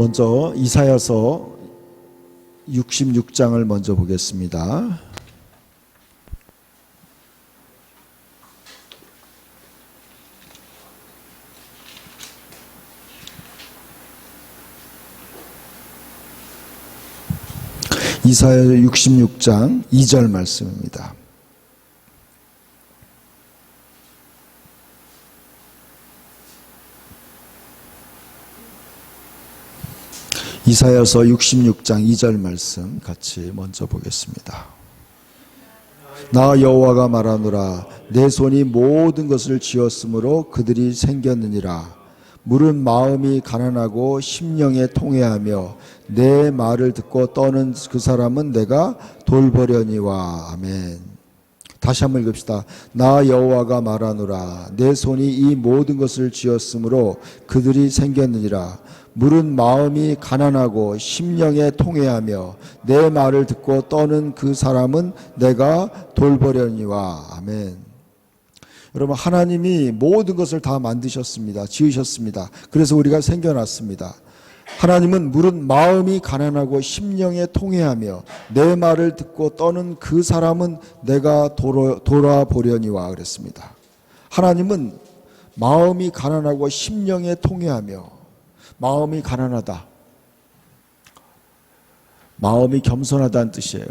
먼저 이사야서 66장을 먼저 보겠습니다. 이사야 66장 2절 말씀입니다. 이사야서 66장 2절 말씀 같이 먼저 보겠습니다. 나 여호와가 말하노라. 내 손이 모든 것을 지었으므로 그들이 생겼느니라. 물은 마음이 가난하고 심령에 통회하며 내 말을 듣고 떠는 그 사람은 내가 돌보려니와. 아멘. 다시 한번 읽읍시다. 나 여호와가 말하노라. 내 손이 이 모든 것을 지었으므로 그들이 생겼느니라. 물은 마음이 가난하고 심령에 통회하며 내 말을 듣고 떠는 그 사람은 내가 돌보려니와. 아멘. 여러분, 하나님이 모든 것을 다 만드셨습니다. 지으셨습니다. 그래서 우리가 생겨났습니다. 하나님은 물은 마음이 가난하고 심령에 통회하며 내 말을 듣고 떠는 그 사람은 내가 돌아보려니와 그랬습니다. 하나님은 마음이 가난하고 심령에 통회하며, 마음이 가난하다, 마음이 겸손하다는 뜻이에요.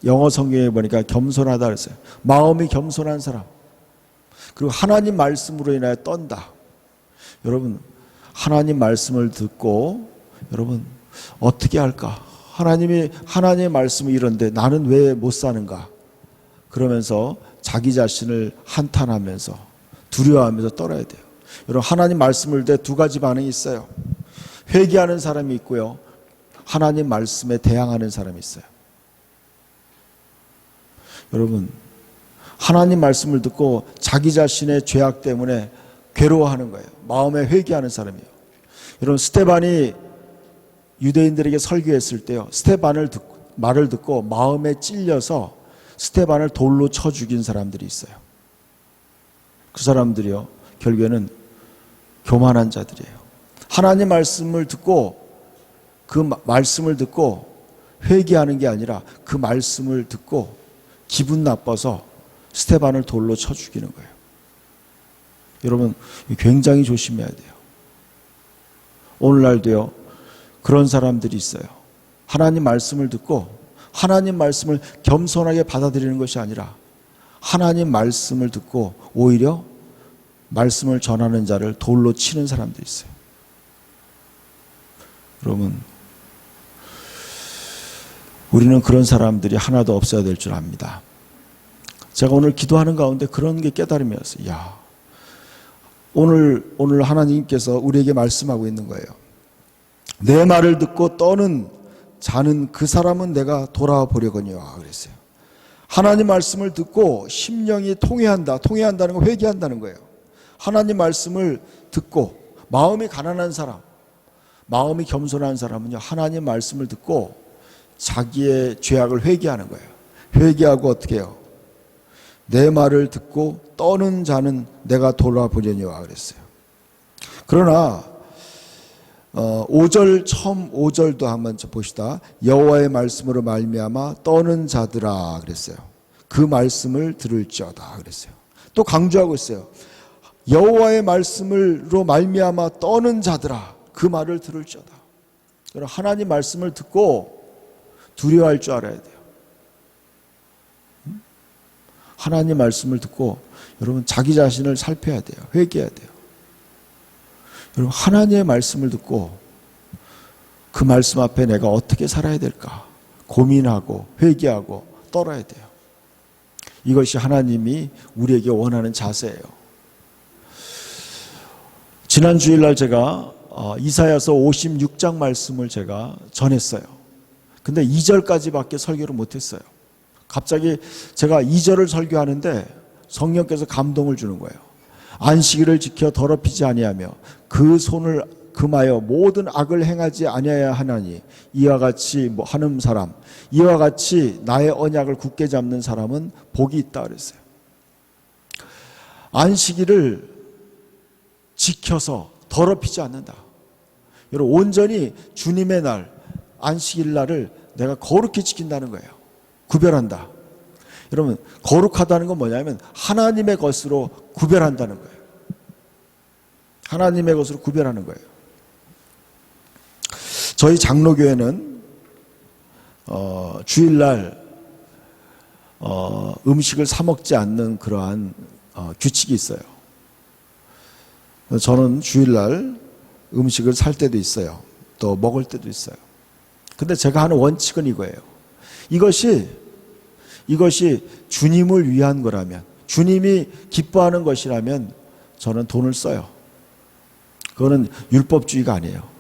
영어 성경에 보니까 겸손하다 그랬어요. 마음이 겸손한 사람, 그리고 하나님 말씀으로 인하여 떤다. 여러분, 하나님 말씀을 듣고 여러분 어떻게 할까? 하나님의 말씀이 이런데 나는 왜 못 사는가? 그러면서 자기 자신을 한탄하면서 두려워하면서 떨어야 돼요. 여러분, 하나님 말씀을 때 두 가지 반응이 있어요. 회개하는 사람이 있고요, 하나님 말씀에 대항하는 사람이 있어요. 여러분, 하나님 말씀을 듣고 자기 자신의 죄악 때문에 괴로워하는 거예요. 마음에 회개하는 사람이에요. 여러분, 스데반이 유대인들에게 설교했을 때요, 스데반을 말을 듣고 마음에 찔려서 스데반을 돌로 쳐 죽인 사람들이 있어요. 그 사람들이요, 결국에는 교만한 자들이에요. 하나님 말씀을 듣고 그 말씀을 듣고 회개하는 게 아니라 그 말씀을 듣고 기분 나빠서 스데반을 돌로 쳐 죽이는 거예요. 여러분, 굉장히 조심해야 돼요. 오늘날도요, 그런 사람들이 있어요. 하나님 말씀을 듣고 하나님 말씀을 겸손하게 받아들이는 것이 아니라 하나님 말씀을 듣고 오히려 말씀을 전하는 자를 돌로 치는 사람들이 있어요. 여러분, 우리는 그런 사람들이 하나도 없어야 될 줄 압니다. 제가 오늘 기도하는 가운데 그런 게 깨달음이었어요. 야, 오늘 하나님께서 우리에게 말씀하고 있는 거예요. 내 말을 듣고 떠는 자는 그 사람은 내가 돌아보려거니와 그랬어요. 하나님 말씀을 듣고 심령이 통회한다. 통회한다는 건 회개한다는 거예요. 하나님 말씀을 듣고 마음이 가난한 사람, 마음이 겸손한 사람은요, 하나님 말씀을 듣고 자기의 죄악을 회개하는 거예요. 회개하고 어떻게 해요? 내 말을 듣고 떠는 자는 내가 돌아보려니와 그랬어요. 그러나 5절, 처음 5절도 한번 보시다. 여호와의 말씀으로 말미암아 떠는 자들아 그랬어요. 그 말씀을 들을지어다 그랬어요. 또 강조하고 있어요. 여호와의 말씀으로 말미암아 떠는 자들아, 그 말을 들을지어다. 하나님 말씀을 듣고 두려워할 줄 알아야 돼요. 하나님 말씀을 듣고 여러분 자기 자신을 살펴야 돼요. 회개해야 돼요. 여러분, 하나님의 말씀을 듣고 그 말씀 앞에 내가 어떻게 살아야 될까 고민하고 회개하고 떨어야 돼요. 이것이 하나님이 우리에게 원하는 자세예요. 지난 주일날 제가 이사야서 56장 말씀을 제가 전했어요. 근데 2절까지밖에 설교를 못했어요. 갑자기 제가 2절을 설교하는데 성령께서 감동을 주는 거예요. 안식일을 지켜 더럽히지 아니하며 그 손을 금하여 모든 악을 행하지 아니하야 하나니 이와 같이 하는 사람, 이와 같이 나의 언약을 굳게 잡는 사람은 복이 있다 그랬어요. 안식일을 지켜서 더럽히지 않는다. 여러분, 온전히 주님의 날, 안식일 날을 내가 거룩히 지킨다는 거예요. 구별한다. 여러분, 거룩하다는 건 뭐냐면 하나님의 것으로 구별한다는 거예요. 하나님의 것으로 구별하는 거예요. 저희 장로교회는 주일날 음식을 사 먹지 않는 그러한 규칙이 있어요. 저는 주일날 음식을 살 때도 있어요. 또 먹을 때도 있어요. 근데 제가 하는 원칙은 이거예요. 이것이 주님을 위한 거라면, 주님이 기뻐하는 것이라면 저는 돈을 써요. 그거는 율법주의가 아니에요.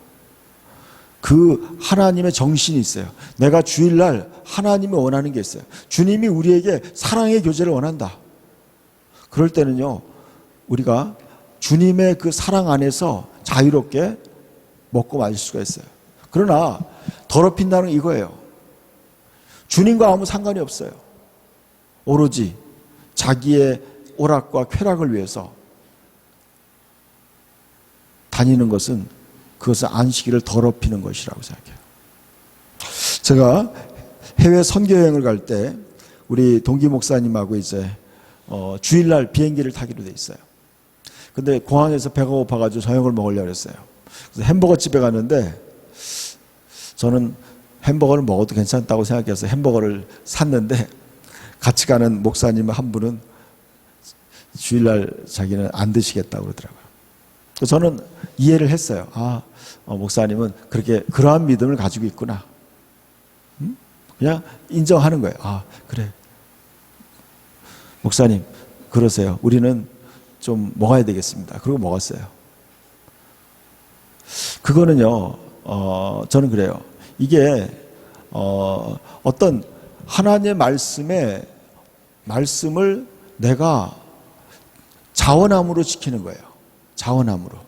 그 하나님의 정신이 있어요. 내가 주일날 하나님이 원하는 게 있어요. 주님이 우리에게 사랑의 교제를 원한다. 그럴 때는요, 우리가 주님의 그 사랑 안에서 자유롭게 먹고 마실 수가 있어요. 그러나 더럽힌다는 건 이거예요. 주님과 아무 상관이 없어요. 오로지 자기의 오락과 쾌락을 위해서 다니는 것은, 그것은 안식일을 더럽히는 것이라고 생각해요. 제가 해외 선교여행을 갈 때 우리 동기 목사님하고 이제 주일날 비행기를 타기로 돼 있어요. 근데 공항에서 배가 고파가지고 저녁을 먹으려고 했어요. 그래서 햄버거 집에 갔는데 저는 햄버거를 먹어도 괜찮다고 생각해서 햄버거를 샀는데, 같이 가는 목사님 한 분은 주일날 자기는 안 드시겠다고 그러더라고요. 저는 이해를 했어요. 목사님은 그러한 믿음을 가지고 있구나. 그냥 인정하는 거예요. 그래. 목사님, 그러세요. 우리는 좀 먹어야 되겠습니다. 그리고 먹었어요. 그거는요, 저는 그래요. 이게, 어떤 하나님의 말씀을 내가 자원함으로 지키는 거예요. 자원함으로.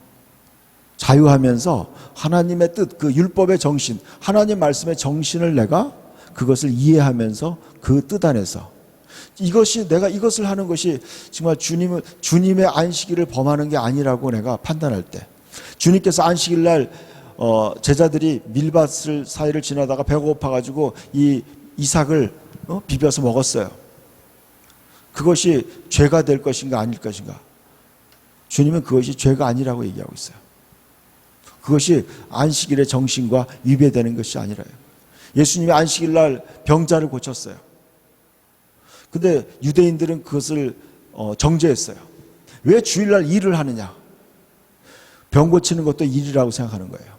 자유하면서 하나님의 뜻, 그 율법의 정신, 하나님 말씀의 정신을 내가 그것을 이해하면서 그 뜻 안에서, 내가 이것을 하는 것이 정말 주님의 안식일을 범하는 게 아니라고 내가 판단할 때, 주님께서 안식일 날 제자들이 밀밭을 사이를 지나다가 배가 고파가지고 이 이삭을 비벼서 먹었어요. 그것이 죄가 될 것인가 아닐 것인가? 주님은 그것이 죄가 아니라고 얘기하고 있어요. 그것이 안식일의 정신과 위배되는 것이 아니라요. 예수님이 안식일 날 병자를 고쳤어요. 근데 유대인들은 그것을 정죄했어요. 왜 주일날 일을 하느냐? 병 고치는 것도 일이라고 생각하는 거예요.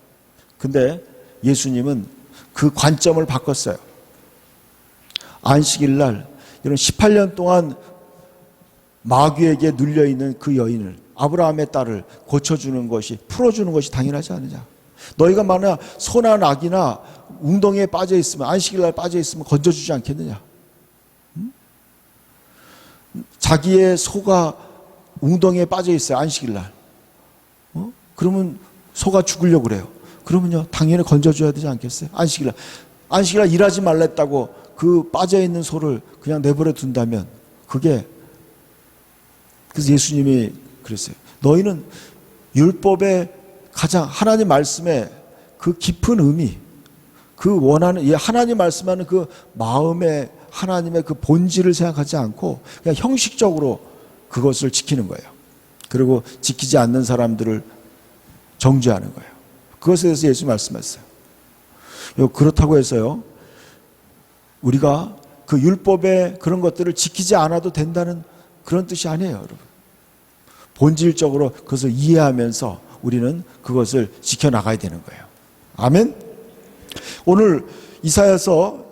근데 예수님은 그 관점을 바꿨어요. 안식일 날 이런 18년 동안 마귀에게 눌려있는 그 여인을, 아브라함의 딸을 고쳐주는 것이, 풀어주는 것이 당연하지 않느냐? 너희가 만약 소나 낙이나 웅덩이에 빠져있으면, 안식일 날 빠져있으면 건져주지 않겠느냐? 자기의 소가 웅덩이에 빠져있어요, 안식일 날. 그러면 소가 죽으려고 그래요. 그러면요, 당연히 건져줘야 되지 않겠어요? 안식일 날 일하지 말랬다고 그 빠져있는 소를 그냥 내버려 둔다면, 그래서 예수님이 그랬어요. 너희는 율법의 가장, 하나님 말씀의 그 깊은 의미, 그 원하는, 하나님 말씀하는 그 마음의 하나님의 그 본질을 생각하지 않고 그냥 형식적으로 그것을 지키는 거예요. 그리고 지키지 않는 사람들을 정죄하는 거예요. 그것에 대해서 예수 말씀하셨어요. 그렇다고 해서요, 우리가 그 율법의 그런 것들을 지키지 않아도 된다는 그런 뜻이 아니에요, 여러분. 본질적으로 그것을 이해하면서 우리는 그것을 지켜나가야 되는 거예요. 아멘? 오늘 이사야서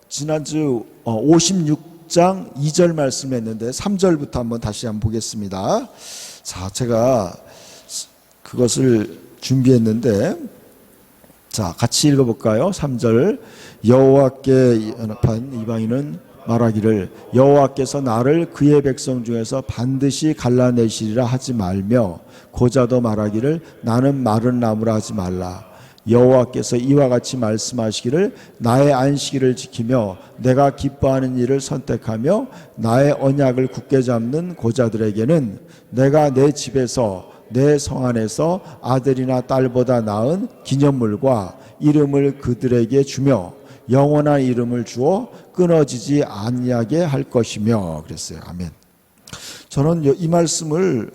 지난주 56장 2절 말씀했는데 3절부터 한번 다시 한번 보겠습니다. 자, 제가 그것을 준비했는데, 자, 같이 읽어볼까요? 3절. 여호와께 연합한 이방인은 말하기를 여호와께서 나를 그의 백성 중에서 반드시 갈라내시리라 하지 말며, 고자도 말하기를 나는 마른 나무라 하지 말라. 여호와께서 이와 같이 말씀하시기를 나의 안식일을 지키며 내가 기뻐하는 일을 선택하며 나의 언약을 굳게 잡는 고자들에게는 내가 내 집에서 내 성 안에서 아들이나 딸보다 나은 기념물과 이름을 그들에게 주며 영원한 이름을 주어 끊어지지 아니하게 할 것이며 그랬어요. 아멘. 저는 이 말씀을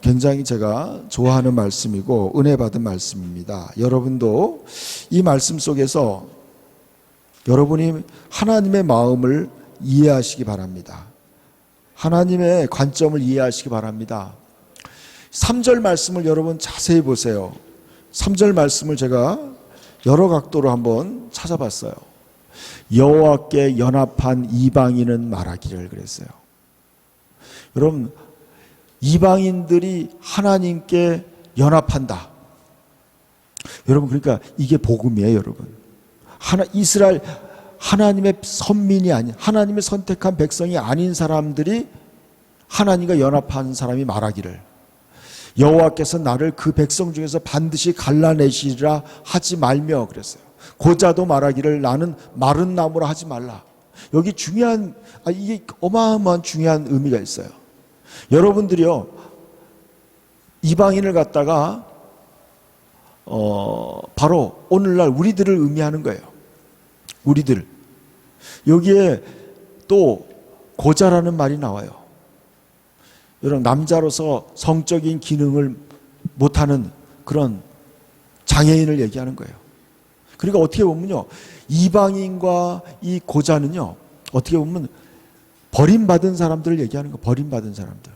굉장히 제가 좋아하는 말씀이고 은혜 받은 말씀입니다. 여러분도 이 말씀 속에서 여러분이 하나님의 마음을 이해하시기 바랍니다. 하나님의 관점을 이해하시기 바랍니다. 3절 말씀을 여러분 자세히 보세요. 3절 말씀을 제가 여러 각도로 한번 찾아봤어요. 여호와께 연합한 이방인은 말하기를 그랬어요. 여러분, 이방인들이 하나님께 연합한다. 여러분, 그러니까 이게 복음이에요, 여러분. 이스라엘 하나님의 선민이 아닌, 하나님의 선택한 백성이 아닌 사람들이 하나님과 연합한 사람이 말하기를 여호와께서 나를 그 백성 중에서 반드시 갈라내시리라 하지 말며 그랬어요. 고자도 말하기를 나는 마른 나무라 하지 말라. 여기 중요한, 이게 어마어마한 중요한 의미가 있어요. 여러분들이요, 이방인을 갖다가 바로 오늘날 우리들을 의미하는 거예요. 우리들. 여기에 또 고자라는 말이 나와요. 여러분, 남자로서 성적인 기능을 못하는 그런 장애인을 얘기하는 거예요. 그러니까 어떻게 보면요, 이방인과 이 고자는요, 어떻게 보면 버림받은 사람들을 얘기하는 거예요. 버림받은 사람들.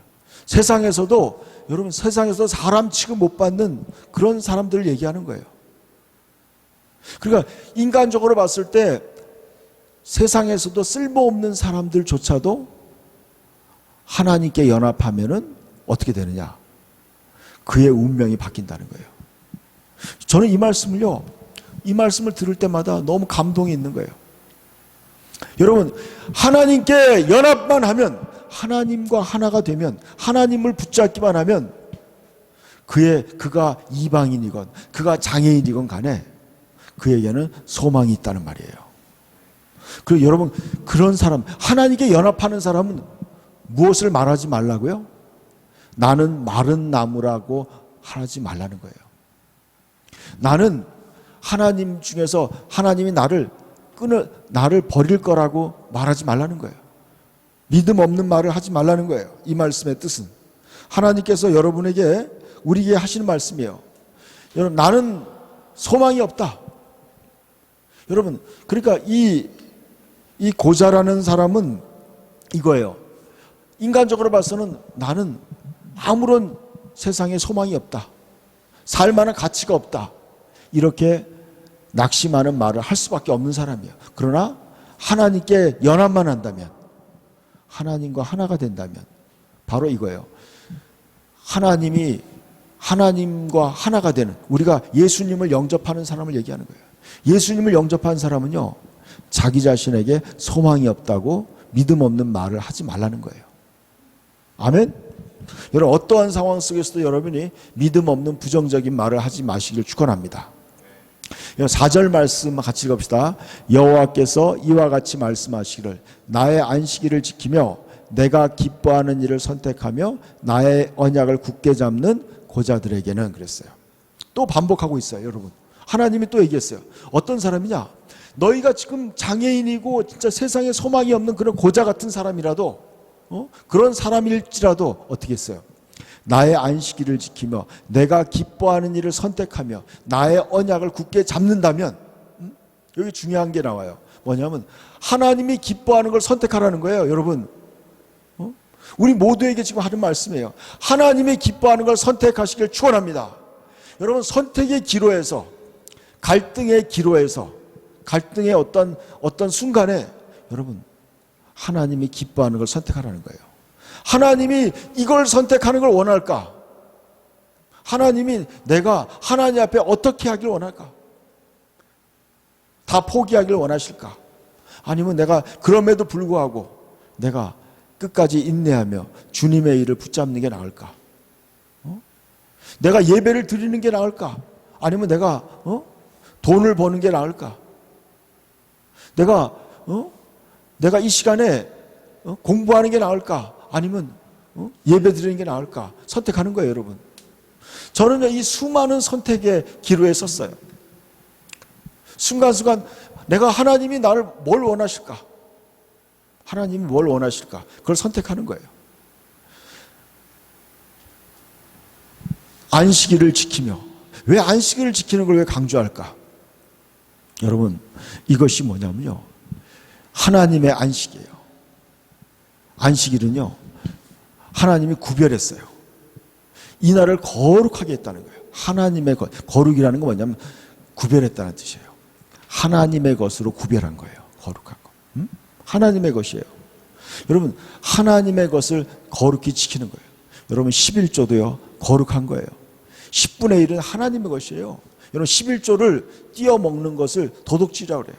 세상에서도, 여러분, 세상에서 사람 취급 못 받는 그런 사람들을 얘기하는 거예요. 그러니까 인간적으로 봤을 때 세상에서도 쓸모없는 사람들조차도 하나님께 연합하면은 어떻게 되느냐? 그의 운명이 바뀐다는 거예요. 저는 이 말씀을 들을 때마다 너무 감동이 있는 거예요. 여러분, 하나님께 연합만 하면, 하나님과 하나가 되면, 하나님을 붙잡기만 하면 그가 이방인이건 그가 장애인이건 간에 그에게는 소망이 있다는 말이에요. 그리고 여러분, 그런 사람, 하나님께 연합하는 사람은 무엇을 말하지 말라고요? 나는 마른 나무라고 하지 말라는 거예요. 나는 하나님 중에서 하나님이 나를 버릴 거라고 말하지 말라는 거예요. 믿음 없는 말을 하지 말라는 거예요. 이 말씀의 뜻은 하나님께서 여러분에게, 우리에게 하시는 말씀이에요. 여러분, 나는 소망이 없다. 여러분, 그러니까 이 고자라는 사람은 이거예요. 인간적으로 봐서는 나는 아무런 세상에 소망이 없다. 살만한 가치가 없다. 이렇게 낙심하는 말을 할 수밖에 없는 사람이에요. 그러나 하나님께 연합만 한다면, 하나님과 하나가 된다면 바로 이거예요. 하나님과 하나가 되는, 우리가 예수님을 영접하는 사람을 얘기하는 거예요. 예수님을 영접한 사람은요, 자기 자신에게 소망이 없다고 믿음 없는 말을 하지 말라는 거예요. 아멘? 여러분, 어떠한 상황 속에서도 여러분이 믿음 없는 부정적인 말을 하지 마시길 축원합니다. 4절 말씀 같이 읽읍시다. 여호와께서 이와 같이 말씀하시기를 나의 안식일을 지키며 내가 기뻐하는 일을 선택하며 나의 언약을 굳게 잡는 고자들에게는 그랬어요. 또 반복하고 있어요, 여러분. 하나님이 또 얘기했어요. 어떤 사람이냐? 너희가 지금 장애인이고 진짜 세상에 소망이 없는 그런 고자 같은 사람이라도, 그런 사람일지라도 어떻게 했어요? 나의 안식일을 지키며 내가 기뻐하는 일을 선택하며 나의 언약을 굳게 잡는다면, 여기 중요한 게 나와요. 뭐냐면 하나님이 기뻐하는 걸 선택하라는 거예요, 여러분. 우리 모두에게 지금 하는 말씀이에요. 하나님이 기뻐하는 걸 선택하시길 축원합니다. 여러분, 선택의 기로에서, 갈등의 기로에서, 갈등의 어떤 순간에 여러분, 하나님이 기뻐하는 걸 선택하라는 거예요. 하나님이 이걸 선택하는 걸 원할까? 하나님이 내가 하나님 앞에 어떻게 하길 원할까? 다 포기하길 원하실까? 아니면 내가 그럼에도 불구하고 내가 끝까지 인내하며 주님의 일을 붙잡는 게 나을까? 내가 예배를 드리는 게 나을까? 아니면 내가 돈을 버는 게 나을까? 내가 이 시간에 공부하는 게 나을까? 아니면 예배 드리는 게 나을까? 선택하는 거예요, 여러분. 저는요, 이 수많은 선택의 기로에 섰어요. 순간순간 내가 하나님이 나를 뭘 원하실까? 하나님이 뭘 원하실까? 그걸 선택하는 거예요. 안식일을 지키며, 왜 안식일을 지키는 걸 왜 강조할까? 여러분, 이것이 뭐냐면요, 하나님의 안식이에요. 안식일은요, 하나님이 구별했어요. 이 날을 거룩하게 했다는 거예요. 하나님의 거룩이라는 건 뭐냐면 구별했다는 뜻이에요. 하나님의 것으로 구별한 거예요. 거룩한 거. 하나님의 것이에요. 여러분, 하나님의 것을 거룩히 지키는 거예요. 여러분, 11조도요, 거룩한 거예요. 10분의 1은 하나님의 것이에요. 여러분, 11조를 띄어먹는 것을 도둑질이라고 그래요.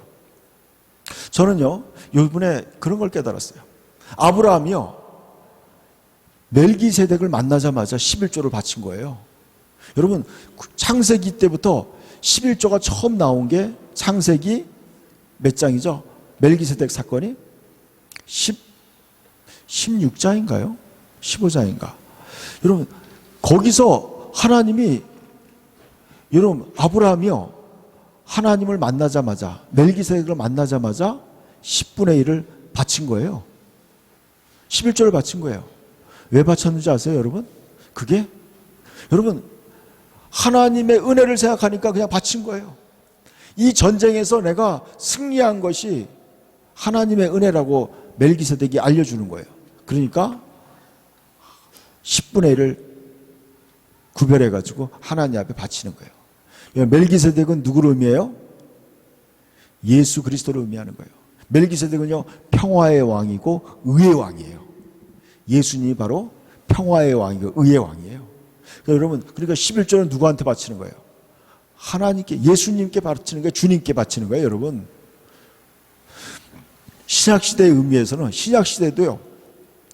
저는요, 요번에 그런 걸 깨달았어요. 아브라함이요, 멜기세덱을 만나자마자 11조를 바친 거예요. 여러분, 창세기 때부터 11조가 처음 나온 게 창세기 몇 장이죠? 멜기세덱 사건이 16장인가요? 15장인가? 여러분, 거기서 하나님이, 여러분, 아브라함이요, 하나님을 만나자마자, 멜기세덱을 만나자마자 10분의 1을 바친 거예요. 11조를 바친 거예요. 왜 바쳤는지 아세요, 여러분? 그게, 여러분, 하나님의 은혜를 생각하니까 그냥 바친 거예요. 이 전쟁에서 내가 승리한 것이 하나님의 은혜라고 멜기세덱이 알려주는 거예요. 그러니까 10분의 1을 구별해가지고 하나님 앞에 바치는 거예요. 멜기세덱은 누구를 의미해요? 예수 그리스도를 의미하는 거예요. 멜기세덱은요, 평화의 왕이고 의의 왕이에요. 예수님이 바로 평화의 왕이고 의의 왕이에요. 그러니까 여러분, 그러니까 11조는 누구한테 바치는 거예요? 하나님께, 예수님께 바치는 거예요? 주님께 바치는 거예요, 여러분? 신약시대의 의미에서는, 신약시대도요,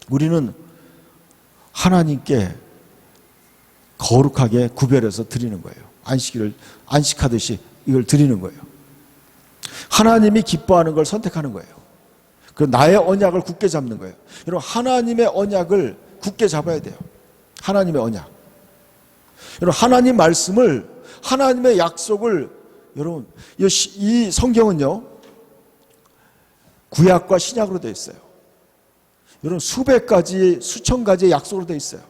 우리는 하나님께 거룩하게 구별해서 드리는 거예요. 안식일을, 안식하듯이 이걸 드리는 거예요. 하나님이 기뻐하는 걸 선택하는 거예요. 그 나의 언약을 굳게 잡는 거예요. 여러분, 하나님의 언약을 굳게 잡아야 돼요. 하나님의 언약. 여러분, 하나님 말씀을, 하나님의 약속을, 여러분, 이 성경은요, 구약과 신약으로 되어 있어요. 여러분, 수백 가지, 수천 가지의 약속으로 되어 있어요.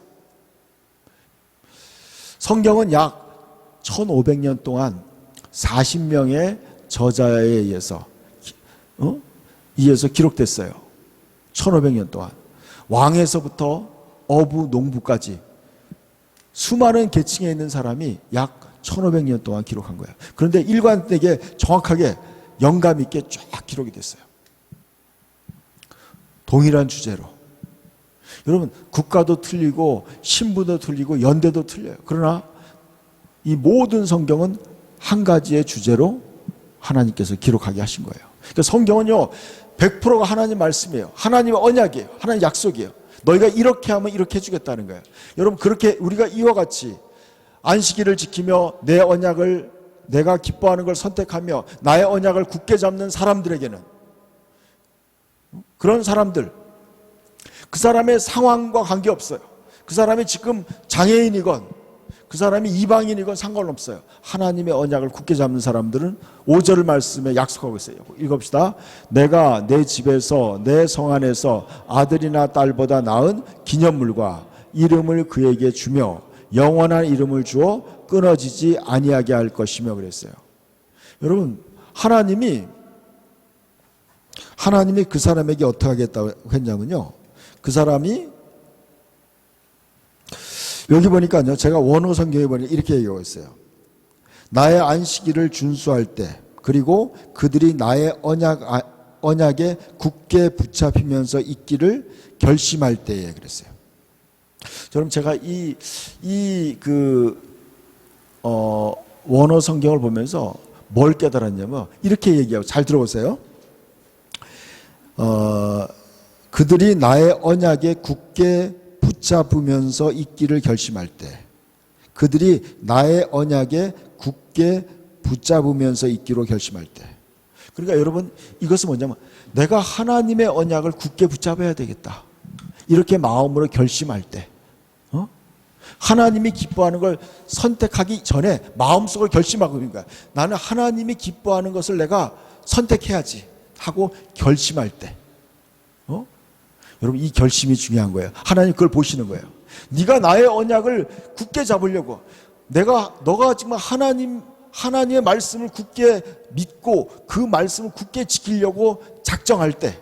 성경은 약 1500년 동안 40명의 저자에 의해서 기록됐어요. 1500년 동안. 왕에서부터 어부, 농부까지 수많은 계층에 있는 사람이 약 1500년 동안 기록한 거예요. 그런데 일관되게 정확하게 영감 있게 쫙 기록이 됐어요. 동일한 주제로. 여러분, 국가도 틀리고 신부도 틀리고 연대도 틀려요. 그러나 이 모든 성경은 한 가지의 주제로 하나님께서 기록하게 하신 거예요. 그러니까 성경은요, 100%가 하나님 말씀이에요. 하나님의 언약이에요. 하나님 약속이에요. 너희가 이렇게 하면 이렇게 해주겠다는 거예요. 여러분, 그렇게 우리가 이와 같이 안식일을 지키며 내 언약을, 내가 기뻐하는 걸 선택하며 나의 언약을 굳게 잡는 사람들에게는, 그런 사람들, 그 사람의 상황과 관계없어요. 그 사람이 지금 장애인이건 그 사람이 이방인이건 상관없어요. 하나님의 언약을 굳게 잡는 사람들은 5절 말씀에 약속하고 있어요. 읽읍시다. 내가 내 집에서 내 성 안에서 아들이나 딸보다 나은 기념물과 이름을 그에게 주며 영원한 이름을 주어 끊어지지 아니하게 할 것이며 그랬어요. 여러분, 하나님이 그 사람에게 어떻게 하겠다고 했냐면요, 그 사람이, 여기 보니까요, 제가 원어 성경에 보니까 이렇게 얘기하고 있어요. 나의 안식일을 준수할 때, 그리고 그들이 나의 언약에 굳게 붙잡히면서 있기를 결심할 때에 그랬어요. 여러분, 제가 원어 성경을 보면서 뭘 깨달았냐면, 이렇게 얘기하고, 잘 들어보세요. 그들이 나의 언약에 굳게 붙잡으면서 있기를 결심할 때, 그들이 나의 언약에 굳게 붙잡으면서 있기로 결심할 때. 그러니까 여러분, 이것은 뭐냐면 내가 하나님의 언약을 굳게 붙잡아야 되겠다. 이렇게 마음으로 결심할 때, 하나님이 기뻐하는 걸 선택하기 전에 마음속으로 결심하고 있는 거야. 나는 하나님이 기뻐하는 것을 내가 선택해야지 하고 결심할 때, 여러분 이 결심이 중요한 거예요. 하나님 그걸 보시는 거예요. 네가 나의 언약을 굳게 잡으려고, 너가 지금 하나님의 말씀을 굳게 믿고 그 말씀을 굳게 지키려고 작정할 때,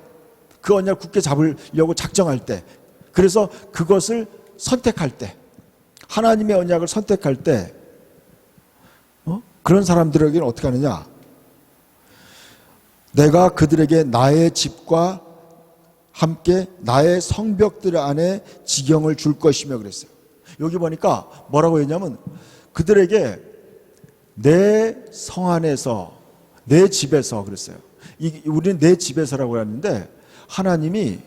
그 언약을 굳게 잡으려고 작정할 때, 그래서 그것을 선택할 때, 하나님의 언약을 선택할 때, 그런 사람들에게는 어떻게 하느냐? 내가 그들에게 나의 집과 함께 나의 성벽들 안에 지경을 줄 것이며 그랬어요. 여기 보니까 뭐라고 했냐면 그들에게 내 성 안에서, 내 집에서 그랬어요. 우리는 내 집에서라고 하는데 하나님이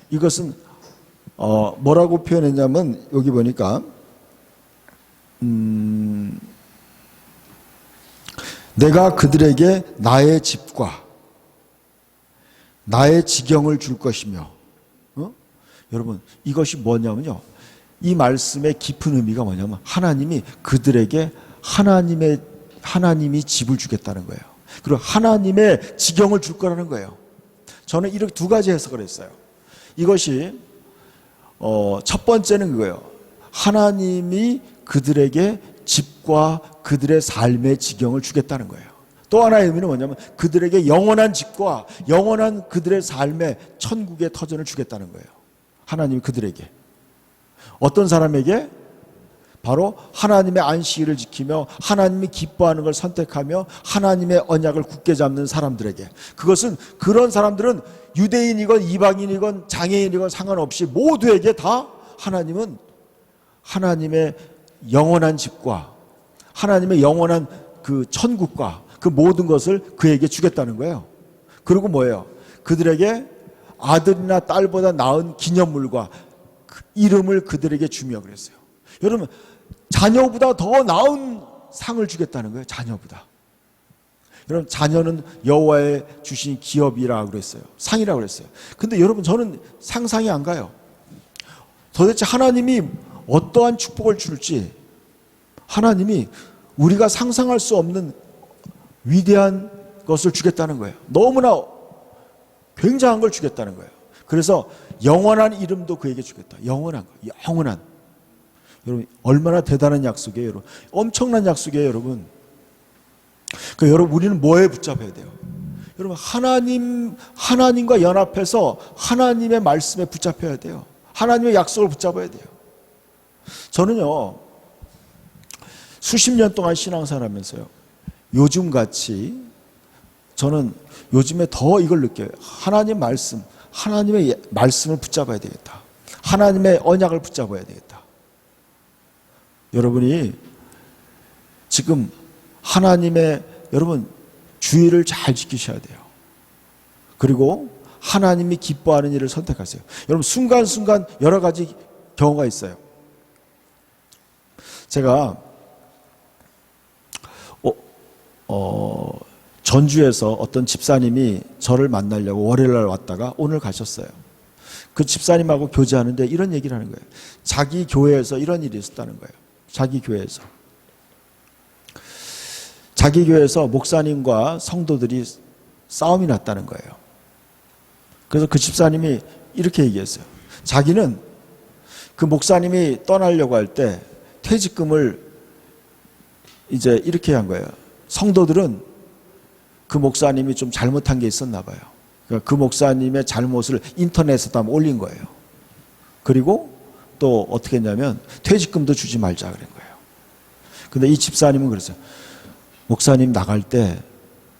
이것은 뭐라고 표현했냐면 여기 보니까 내가 그들에게 나의 집과 나의 지경을 줄 것이며, 여러분 이것이 뭐냐면요, 이 말씀의 깊은 의미가 뭐냐면 하나님이 그들에게 하나님이 집을 주겠다는 거예요. 그리고 하나님의 지경을 줄 거라는 거예요. 저는 이렇게 두 가지 해석을 했어요. 이것이 첫 번째는 그거예요. 하나님이 그들에게 집과 그들의 삶의 지경을 주겠다는 거예요. 또 하나의 의미는 뭐냐면 그들에게 영원한 집과 영원한 그들의 삶의 천국의 터전을 주겠다는 거예요. 하나님이 그들에게. 어떤 사람에게? 바로 하나님의 안식일을 지키며 하나님이 기뻐하는 걸 선택하며 하나님의 언약을 굳게 잡는 사람들에게. 그런 사람들은 유대인이건 이방인이건 장애인이건 상관없이 모두에게 다 하나님은 하나님의 영원한 집과 하나님의 영원한 그 천국과 그 모든 것을 그에게 주겠다는 거예요. 그리고 뭐예요? 그들에게 아들이나 딸보다 나은 기념물과 그 이름을 그들에게 주며 그랬어요. 여러분, 자녀보다 더 나은 상을 주겠다는 거예요. 자녀보다. 여러분, 자녀는 여호와의 주신 기업이라고 그랬어요. 상이라고 그랬어요. 근데 여러분, 저는 상상이 안 가요. 도대체 하나님이 어떠한 축복을 줄지, 하나님이 우리가 상상할 수 없는 위대한 것을 주겠다는 거예요. 너무나 굉장한 걸 주겠다는 거예요. 그래서 영원한 이름도 그에게 주겠다. 영원한 거, 영원한. 여러분 얼마나 대단한 약속이에요, 여러분. 엄청난 약속이에요, 여러분. 그러니까 여러분 우리는 뭐에 붙잡아야 돼요? 여러분 하나님과 연합해서 하나님의 말씀에 붙잡혀야 돼요. 하나님의 약속을 붙잡아야 돼요. 저는요 수십 년 동안 신앙생활하면서요, 요즘같이 저는 요즘에 더 이걸 느껴요. 하나님의 말씀을 붙잡아야 되겠다. 하나님의 언약을 붙잡아야 되겠다. 여러분이 지금 여러분 주의를 잘 지키셔야 돼요. 그리고 하나님이 기뻐하는 일을 선택하세요. 여러분 순간순간 여러 가지 경우가 있어요. 제가 전주에서 어떤 집사님이 저를 만나려고 월요일날 왔다가 오늘 가셨어요. 그 집사님하고 교제하는데 이런 얘기를 하는 거예요. 자기 교회에서 이런 일이 있었다는 거예요. 자기 교회에서 목사님과 성도들이 싸움이 났다는 거예요. 그래서 그 집사님이 이렇게 얘기했어요. 자기는 그 목사님이 떠나려고 할 때 퇴직금을 이제 이렇게 한 거예요. 성도들은 그 목사님이 좀 잘못한 게 있었나 봐요. 그러니까 그 목사님의 잘못을 인터넷에다 올린 거예요. 그리고 또 어떻게 했냐면 퇴직금도 주지 말자 그런 거예요. 근데 이 집사님은 그랬어요. 목사님 나갈 때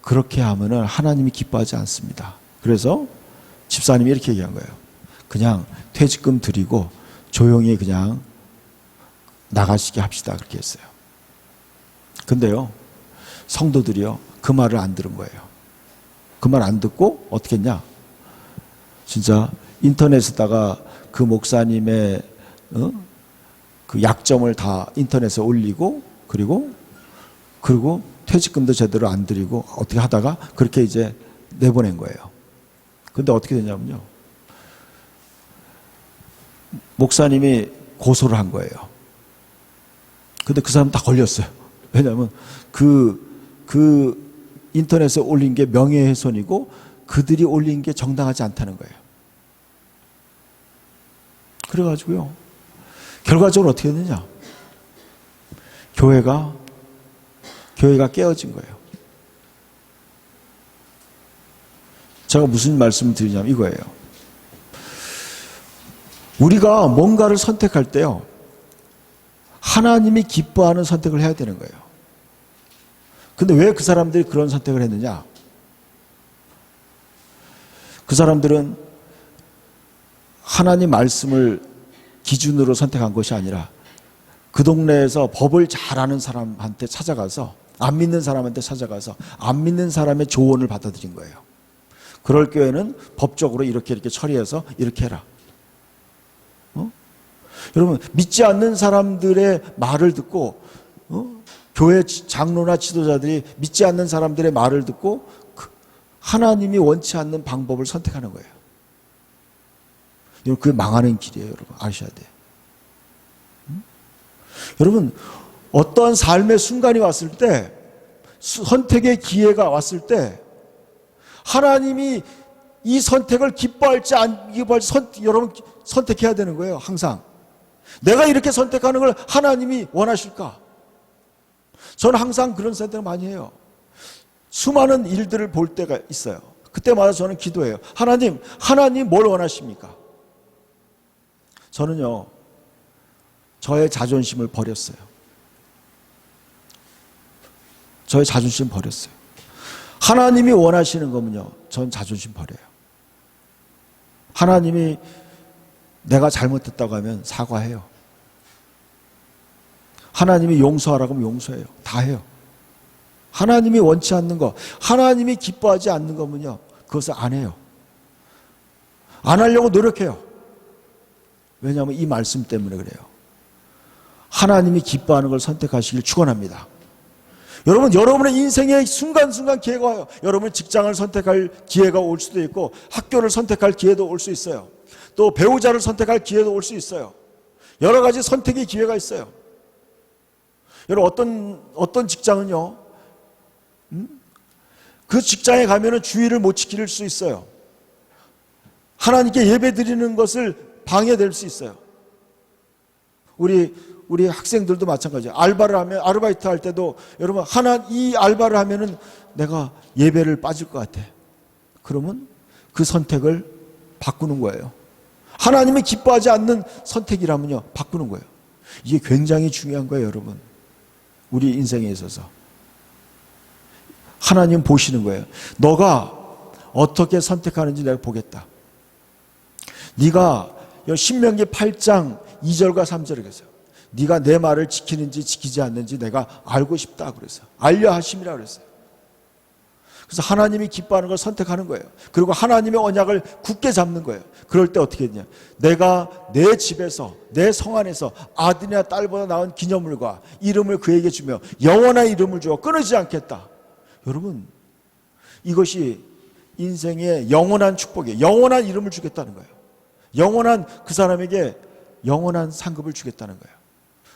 그렇게 하면은 하나님이 기뻐하지 않습니다. 그래서 집사님이 이렇게 얘기한 거예요. 그냥 퇴직금 드리고 조용히 그냥 나가시게 합시다. 그렇게 했어요. 근데요, 성도들이요, 그 말을 안 들은 거예요. 그 말 안 듣고 어떻게 했냐? 진짜 인터넷에다가 그 목사님의 그 약점을 다 인터넷에 올리고 그리고 퇴직금도 제대로 안 드리고 어떻게 하다가 그렇게 이제 내보낸 거예요. 근데 어떻게 되냐면요, 목사님이 고소를 한 거예요. 근데 그 사람 다 걸렸어요. 왜냐하면 그 인터넷에 올린 게 명예훼손이고 그들이 올린 게 정당하지 않다는 거예요. 그래가지고요, 결과적으로 어떻게 됐느냐? 교회가 깨어진 거예요. 제가 무슨 말씀을 드리냐면 이거예요. 우리가 뭔가를 선택할 때요, 하나님이 기뻐하는 선택을 해야 되는 거예요. 근데 왜 그 사람들이 그런 선택을 했느냐? 그 사람들은 하나님 말씀을 기준으로 선택한 것이 아니라 그 동네에서 법을 잘 아는 사람한테 찾아가서, 안 믿는 사람한테 찾아가서 안 믿는 사람의 조언을 받아들인 거예요. 그럴 경우에는 법적으로 이렇게 처리해서 이렇게 해라. 여러분, 믿지 않는 사람들의 말을 듣고, 교회 장로나 지도자들이 믿지 않는 사람들의 말을 듣고 하나님이 원치 않는 방법을 선택하는 거예요. 그게 망하는 길이에요. 여러분, 아셔야 돼요. 여러분, 어떠한 삶의 순간이 왔을 때, 선택의 기회가 왔을 때 하나님이 이 선택을 기뻐할지 안 기뻐할지 여러분 선택해야 되는 거예요. 항상 내가 이렇게 선택하는 걸 하나님이 원하실까? 저는 항상 그런 선택을 많이 해요. 수많은 일들을 볼 때가 있어요. 그때마다 저는 기도해요. 하나님 뭘 원하십니까? 저는요, 저의 자존심을 버렸어요. 저의 자존심 버렸어요. 하나님이 원하시는 거면요, 전 자존심 버려요. 하나님이 내가 잘못했다고 하면 사과해요. 하나님이 용서하라고 하면 용서해요. 다 해요. 하나님이 원치 않는 거, 하나님이 기뻐하지 않는 거면요, 그것을 안 해요. 안 하려고 노력해요. 왜냐하면 이 말씀 때문에 그래요. 하나님이 기뻐하는 걸 선택하시길 축원합니다. 여러분, 여러분의 인생에 순간순간 기회가 와요. 여러분 직장을 선택할 기회가 올 수도 있고, 학교를 선택할 기회도 올 수 있어요. 또 배우자를 선택할 기회도 올 수 있어요. 여러 가지 선택의 기회가 있어요. 여러분, 어떤 직장은요, 그 직장에 가면은 주의를 못 지킬 수 있어요. 하나님께 예배 드리는 것을 방해될 수 있어요. 우리 학생들도 마찬가지예요. 알바를 하면, 아르바이트 할 때도 여러분, 이 알바를 하면은 내가 예배를 빠질 것 같아. 그러면 그 선택을 바꾸는 거예요. 하나님이 기뻐하지 않는 선택이라면요, 바꾸는 거예요. 이게 굉장히 중요한 거예요, 여러분. 우리 인생에 있어서. 하나님 보시는 거예요. 너가 어떻게 선택하는지 내가 보겠다. 네가 신명기 8장 2절과 3절에 그랬어요. 네가 내 말을 지키는지 지키지 않는지 내가 알고 싶다 그랬어요. 알려 하심이라 그랬어요. 그래서 하나님이 기뻐하는 걸 선택하는 거예요. 그리고 하나님의 언약을 굳게 잡는 거예요. 그럴 때 어떻게 했냐? 내가 내 집에서, 내 성 안에서 아들이나 딸보다 나은 기념물과 이름을 그에게 주며 영원한 이름을 주어 끊어지지 않겠다. 여러분, 이것이 인생의 영원한 축복이에요. 영원한 이름을 주겠다는 거예요. 그 사람에게 영원한 상급을 주겠다는 거예요.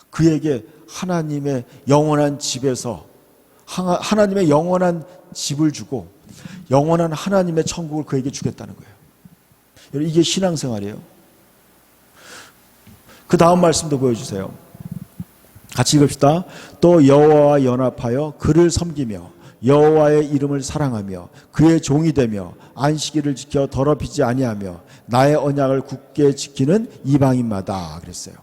그에게 하나님의 영원한 집에서 하나님의 영원한 집을 주고 영원한 하나님의 천국을 그에게 주겠다는 거예요. 여러분, 이게 신앙생활이에요. 그 다음 말씀도 보여주세요. 같이 읽읍시다. 또 여호와와 연합하여 그를 섬기며 여호와의 이름을 사랑하며 그의 종이 되며 안식일을 지켜 더럽히지 아니하며 나의 언약을 굳게 지키는 이방인마다 그랬어요.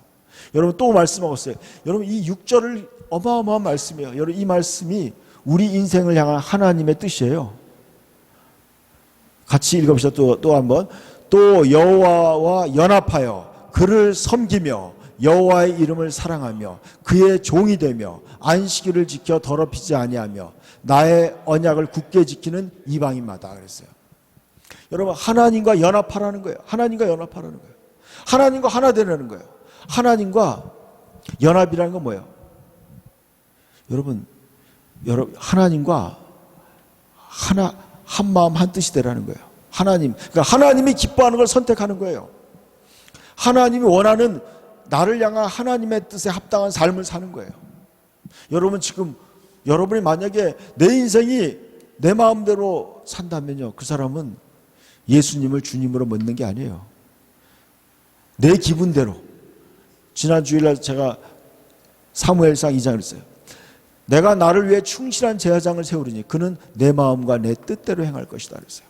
여러분, 또 말씀하셨어요. 여러분, 이 6절을 어마어마한 말씀이에요. 여러분, 이 말씀이 우리 인생을 향한 하나님의 뜻이에요. 같이 읽어봅시다. 또 한번. 또 여호와와 연합하여 그를 섬기며 여호와의 이름을 사랑하며 그의 종이 되며 안식일을 지켜 더럽히지 아니하며 나의 언약을 굳게 지키는 이방인마다 그랬어요. 여러분, 하나님과 연합하라는 거예요. 하나님과 연합하라는 거예요. 하나님과 하나 되라는 거예요. 하나님과 연합이라는 건 뭐예요? 여러분, 하나님과 한 마음 한 뜻이 되라는 거예요. 그러니까 하나님이 기뻐하는 걸 선택하는 거예요. 하나님이 원하는 나를 향한 하나님의 뜻에 합당한 삶을 사는 거예요. 여러분 지금 여러분이 만약에 내 인생이 내 마음대로 산다면요, 그 사람은 예수님을 주님으로 믿는 게 아니에요. 내 기분대로. 지난 주일날 제가 사무엘상 2장을 했어요. 내가 나를 위해 충실한 제사장을 세우리니 그는 내 마음과 내 뜻대로 행할 것이다 그랬어요.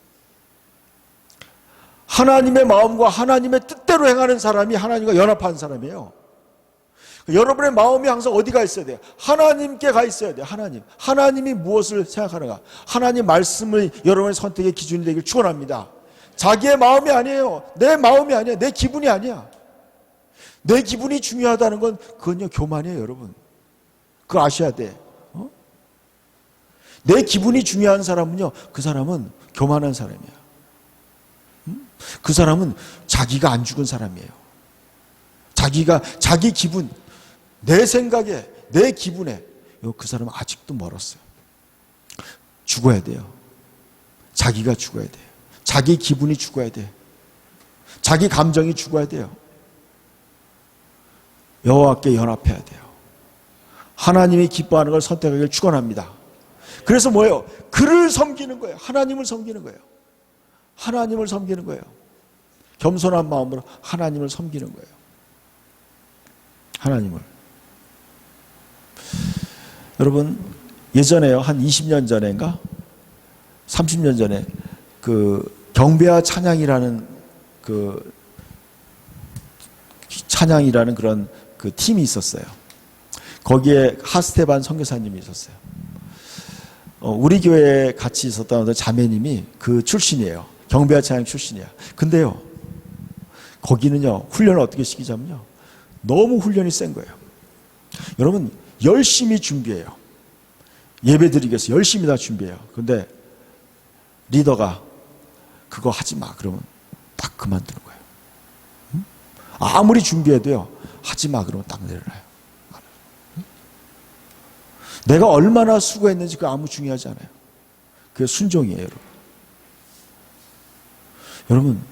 하나님의 마음과 하나님의 뜻대로 행하는 사람이 하나님과 연합한 사람이에요. 여러분의 마음이 항상 어디가 있어야 돼요? 하나님께 가 있어야 돼요. 하나님이 무엇을 생각하는가? 하나님 말씀을 여러분의 선택의 기준이 되길 축원합니다. 자기의 마음이 아니에요. 내 마음이 아니에요. 내 기분이 아니야. 내 기분이 중요하다는 건 그건요 교만이에요, 여러분. 그거 아셔야 돼. 내 기분이 중요한 사람은요, 그 사람은 교만한 사람이야. 그 사람은 자기가 안 죽은 사람이에요. 자기 기분, 내 생각에, 내 기분에, 그 사람은 아직도 멀었어요. 죽어야 돼요. 자기가 죽어야 돼요. 자기 기분이 죽어야 돼요. 자기 감정이 죽어야 돼요. 여호와께 연합해야 돼요. 하나님이 기뻐하는 걸 선택하기를 축원합니다. 그래서 뭐예요? 그를 섬기는 거예요. 하나님을 섬기는 거예요. 하나님을 섬기는 거예요. 겸손한 마음으로 하나님을 섬기는 거예요. 하나님을. 여러분, 예전에요, 한 20년 전인가 30년 전에 그 경배와 찬양이라는 그런 그 팀이 있었어요. 거기에 하스테반 선교사님이 있었어요. 우리 교회에 같이 있었던 어떤 자매님이 그 출신이에요. 경배와 찬양 출신이야. 근데요, 거기는요, 훈련을 어떻게 시키자면요, 너무 훈련이 센 거예요. 여러분, 열심히 준비해요. 예배 드리기 위해서 열심히 다 준비해요. 근데 리더가 그거 하지 마. 그러면 딱 그만두는 거예요. 아무리 준비해도요, 하지 마. 그러면 딱 내려놔요. 내가 얼마나 수고했는지 그거 아무 중요하지 않아요. 그게 순종이에요, 여러분. 여러분,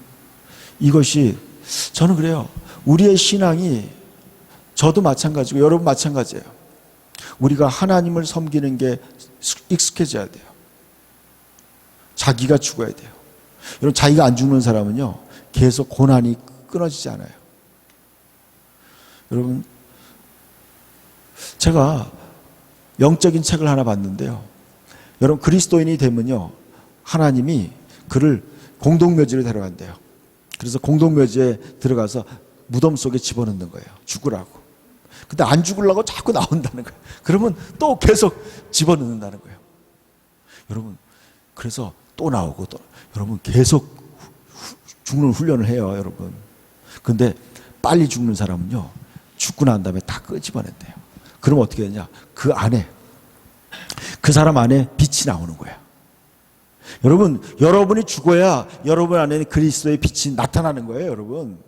이것이, 저는 그래요. 우리의 신앙이, 저도 마찬가지고 여러분 마찬가지예요. 우리가 하나님을 섬기는 게 익숙해져야 돼요. 자기가 죽어야 돼요. 여러분, 자기가 안 죽는 사람은요, 계속 고난이 끊어지지 않아요. 여러분, 제가 영적인 책을 하나 봤는데요, 여러분, 그리스도인이 되면요, 하나님이 그를 공동묘지로 데려간대요. 그래서 공동묘지에 들어가서 무덤 속에 집어넣는 거예요. 죽으라고. 근데 안 죽으려고 자꾸 나온다는 거예요. 그러면 또 계속 집어넣는다는 거예요. 여러분, 그래서 또 나오고 또, 여러분, 계속 죽는 훈련을 해요, 여러분. 근데 빨리 죽는 사람은요, 죽고 난 다음에 다 끄집어낸대요. 그럼 어떻게 되냐? 그 안에, 그 사람 안에 빛이 나오는 거야. 여러분, 여러분이 죽어야 여러분 안에는 그리스도의 빛이 나타나는 거예요, 여러분.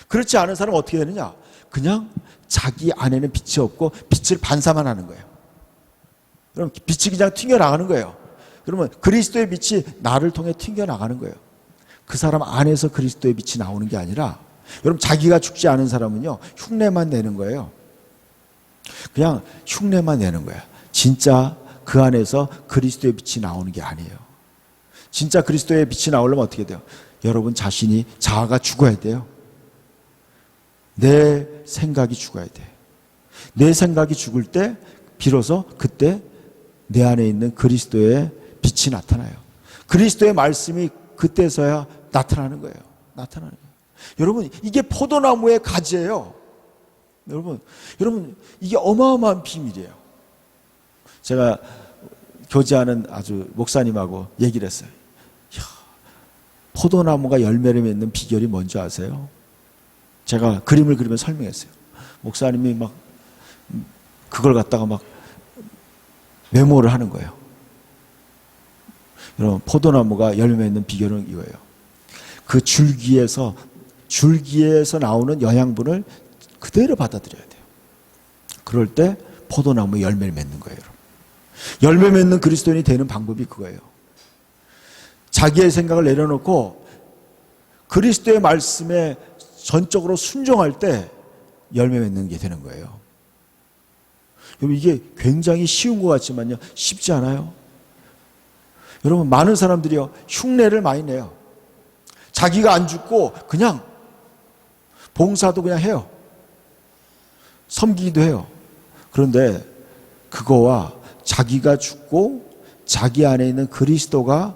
그렇지 않은 사람은 어떻게 되느냐? 그냥 자기 안에는 빛이 없고 빛을 반사만 하는 거예요. 그럼 빛이 그냥 튕겨나가는 거예요. 그러면 그리스도의 빛이 나를 통해 튕겨나가는 거예요. 그 사람 안에서 그리스도의 빛이 나오는 게 아니라, 여러분, 자기가 죽지 않은 사람은요, 흉내만 내는 거예요. 그냥 흉내만 내는 거야. 진짜 그 안에서 그리스도의 빛이 나오는 게 아니에요. 진짜 그리스도의 빛이 나오려면 어떻게 돼요? 여러분 자신이, 자아가 죽어야 돼요. 내 생각이 죽어야 돼. 내 생각이 죽을 때 비로소 그때 내 안에 있는 그리스도의 빛이 나타나요. 그리스도의 말씀이 그때서야 나타나는 거예요. 나타나는 거예요. 여러분, 이게 포도나무의 가지예요. 여러분, 이게 어마어마한 비밀이에요. 제가 교제하는 아주 목사님하고 얘기를 했어요. 이야, 포도나무가 열매를 맺는 비결이 뭔지 아세요? 제가 그림을 그리며 설명했어요. 목사님이 막 그걸 갖다가 막 메모를 하는 거예요. 여러분, 포도나무가 열매 맺는 비결은 이거예요. 그 줄기에서 나오는 영양분을 그대로 받아들여야 돼요. 그럴 때 포도나무에 열매를 맺는 거예요, 여러분. 열매 맺는 그리스도인이 되는 방법이 그거예요. 자기의 생각을 내려놓고 그리스도의 말씀에 전적으로 순종할 때 열매 맺는 게 되는 거예요. 여러분, 이게 굉장히 쉬운 것 같지만요, 쉽지 않아요. 여러분, 많은 사람들이요, 흉내를 많이 내요. 자기가 안 죽고 그냥 봉사도 그냥 해요. 섬기기도 해요. 그런데 그거와 자기가 죽고 자기 안에 있는 그리스도가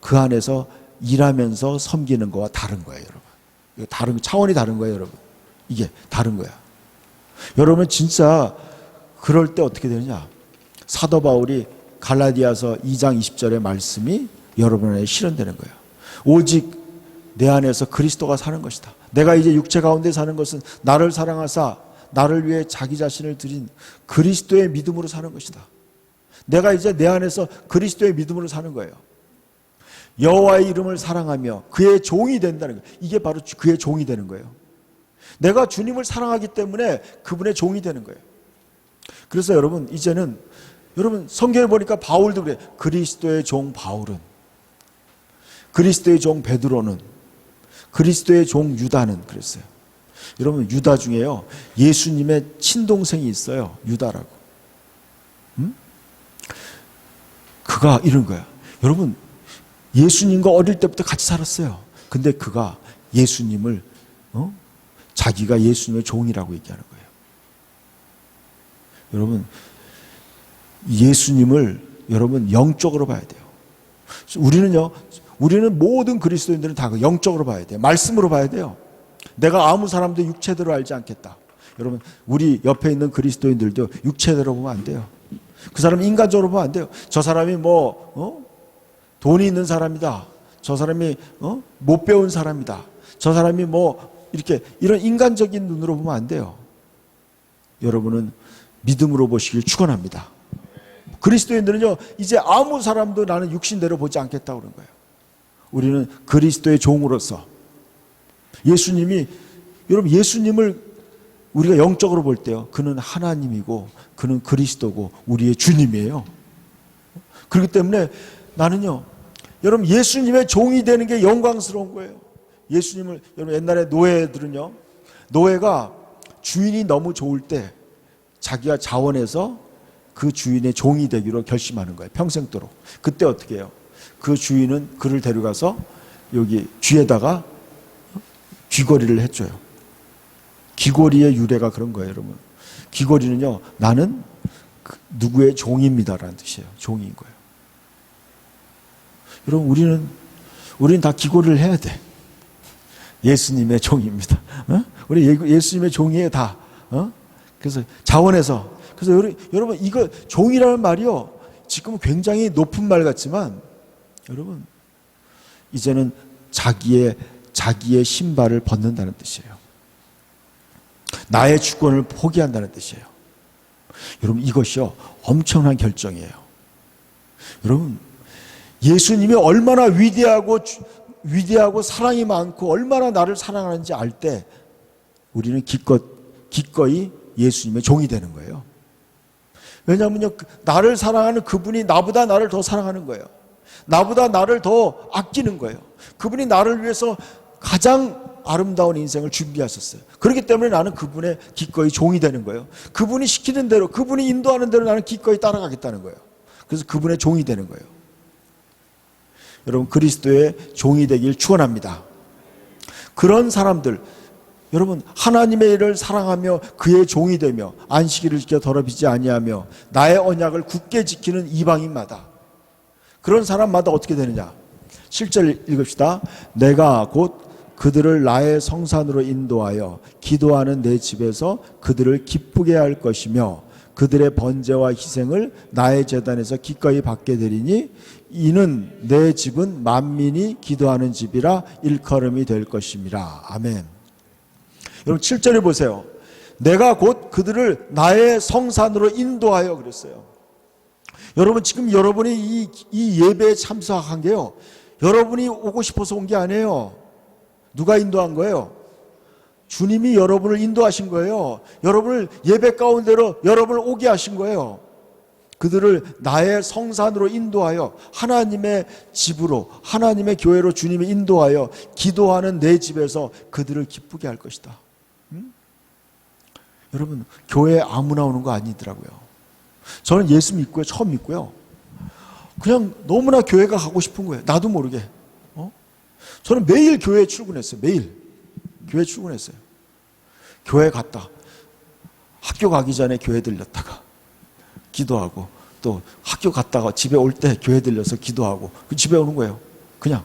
그 안에서 일하면서 섬기는 거와 다른 거예요, 여러분. 이거 다른, 차원이 다른 거예요, 여러분. 이게 다른 거야. 여러분, 진짜 그럴 때 어떻게 되느냐? 사도 바울이 갈라디아서 2장 20절의 말씀이 여러분 안에 실현되는 거예요. 오직 내 안에서 그리스도가 사는 것이다. 내가 이제 육체 가운데 사는 것은 나를 사랑하사 나를 위해 자기 자신을 드린 그리스도의 믿음으로 사는 것이다. 내가 이제 내 안에서 그리스도의 믿음으로 사는 거예요. 여호와의 이름을 사랑하며 그의 종이 된다는 거예요. 이게 바로 그의 종이 되는 거예요. 내가 주님을 사랑하기 때문에 그분의 종이 되는 거예요. 그래서 여러분, 이제는 여러분 성경에 보니까 바울도 그래. 그리스도의 종 바울은, 그리스도의 종 베드로는, 그리스도의 종 유다는 그랬어요. 여러분, 유다 중에요, 예수님의 친동생이 있어요. 유다라고. 그가 이런 거야. 여러분, 예수님과 어릴 때부터 같이 살았어요. 근데 그가 예수님을 자기가 예수님의 종이라고 얘기하는 거예요. 여러분, 예수님을 여러분 영적으로 봐야 돼요. 우리는 모든 그리스도인들은 다 영적으로 봐야 돼요. 말씀으로 봐야 돼요. 내가 아무 사람도 육체대로 알지 않겠다. 여러분, 우리 옆에 있는 그리스도인들도 육체대로 보면 안 돼요. 그 사람은 인간적으로 보면 안 돼요. 저 사람이 돈이 있는 사람이다. 저 사람이 못 배운 사람이다. 저 사람이 이렇게 이런 인간적인 눈으로 보면 안 돼요. 여러분은 믿음으로 보시길 축원합니다. 그리스도인들은요, 이제 아무 사람도 나는 육신대로 보지 않겠다고 그런 거예요. 우리는 그리스도의 종으로서 여러분, 예수님을 우리가 영적으로 볼 때요, 그는 하나님이고 그는 그리스도고 우리의 주님이에요. 그렇기 때문에 나는요, 여러분, 예수님의 종이 되는 게 영광스러운 거예요. 여러분, 옛날에 노예들은요, 노예가 주인이 너무 좋을 때 자기가 자원해서 그 주인의 종이 되기로 결심하는 거예요. 평생도록. 그때 어떻게 해요? 그 주인은 그를 데려가서 여기 쥐에다가 귀걸이를 해줘요. 귀걸이의 유래가 그런 거예요, 여러분. 귀걸이는요, 나는 누구의 종입니다라는 뜻이에요. 종인 거예요. 여러분, 우리는 다 귀걸이를 해야 돼. 예수님의 종입니다. 우리 예수님의 종이에요, 다. 그래서 자원해서. 그래서 여러분, 이거 종이라는 말이요, 지금 굉장히 높은 말 같지만, 여러분, 이제는 자기의 신발을 벗는다는 뜻이에요. 나의 주권을 포기한다는 뜻이에요. 여러분, 이것이요, 엄청난 결정이에요. 여러분, 예수님이 얼마나 위대하고 사랑이 많고 얼마나 나를 사랑하는지 알 때 우리는 기꺼이 예수님의 종이 되는 거예요. 왜냐하면요, 나를 사랑하는 그분이 나보다 나를 더 사랑하는 거예요. 나보다 나를 더 아끼는 거예요. 그분이 나를 위해서 가장 아름다운 인생을 준비하셨어요. 그렇기 때문에 나는 그분의 기꺼이 종이 되는 거예요. 그분이 시키는 대로, 그분이 인도하는 대로 나는 기꺼이 따라가겠다는 거예요. 그래서 그분의 종이 되는 거예요. 여러분, 그리스도의 종이 되길 축원합니다. 그런 사람들, 여러분, 하나님의 일을 사랑하며 그의 종이 되며 안식일을 지켜 더럽히지 아니하며 나의 언약을 굳게 지키는 이방인마다, 그런 사람마다 어떻게 되느냐? 7절 읽읍시다. 내가 곧 그들을 나의 성산으로 인도하여 기도하는 내 집에서 그들을 기쁘게 할 것이며 그들의 번제와 희생을 나의 제단에서 기꺼이 받게 되리니 이는 내 집은 만민이 기도하는 집이라 일컬음이 될 것임이라. 아멘. 여러분, 7절에 보세요. 내가 곧 그들을 나의 성산으로 인도하여 그랬어요. 여러분, 지금 여러분이 이 예배에 참석한 게요, 여러분이 오고 싶어서 온 게 아니에요. 누가 인도한 거예요? 주님이 여러분을 인도하신 거예요. 여러분을 예배 가운데로 여러분을 오게 하신 거예요. 그들을 나의 성산으로 인도하여 하나님의 집으로, 하나님의 교회로 주님이 인도하여 기도하는 내 집에서 그들을 기쁘게 할 것이다. 여러분, 교회에 아무나 오는 거 아니더라고요. 저는 예수 믿고요, 처음 믿고요, 그냥 너무나 교회가 가고 싶은 거예요. 나도 모르게. 저는 매일 교회에 출근했어요. 매일 교회 출근했어요. 교회 갔다 학교 가기 전에 교회 들렸다가 기도하고, 또 학교 갔다가 집에 올 때 교회 들려서 기도하고, 그 집에 오는 거예요. 그냥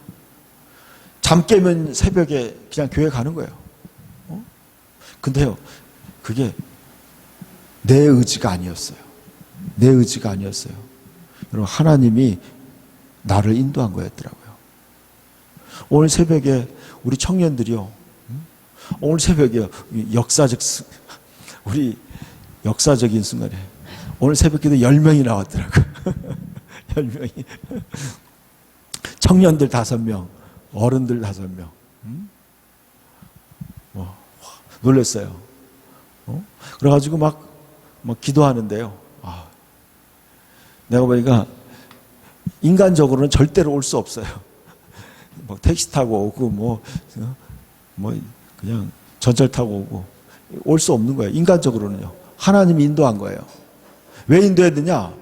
잠 깨면 새벽에 그냥 교회 가는 거예요. 근데요, 그게 내 의지가 아니었어요. 내 의지가 아니었어요. 여러분, 하나님이 나를 인도한 거였더라고요. 오늘 새벽에 우리 청년들이요, 오늘 새벽에 우리 역사적인 순간에 오늘 새벽에도 10명이 나왔더라고요. 10명이. 청년들 5명, 어른들 5명. 놀랐어요. 그래가지고 막 기도하는데요. 내가 보니까 인간적으로는 절대로 올 수 없어요. 택시 타고 오고, 그냥 전철 타고 오고, 올 수 없는 거예요. 인간적으로는요. 하나님이 인도한 거예요. 왜 인도했느냐?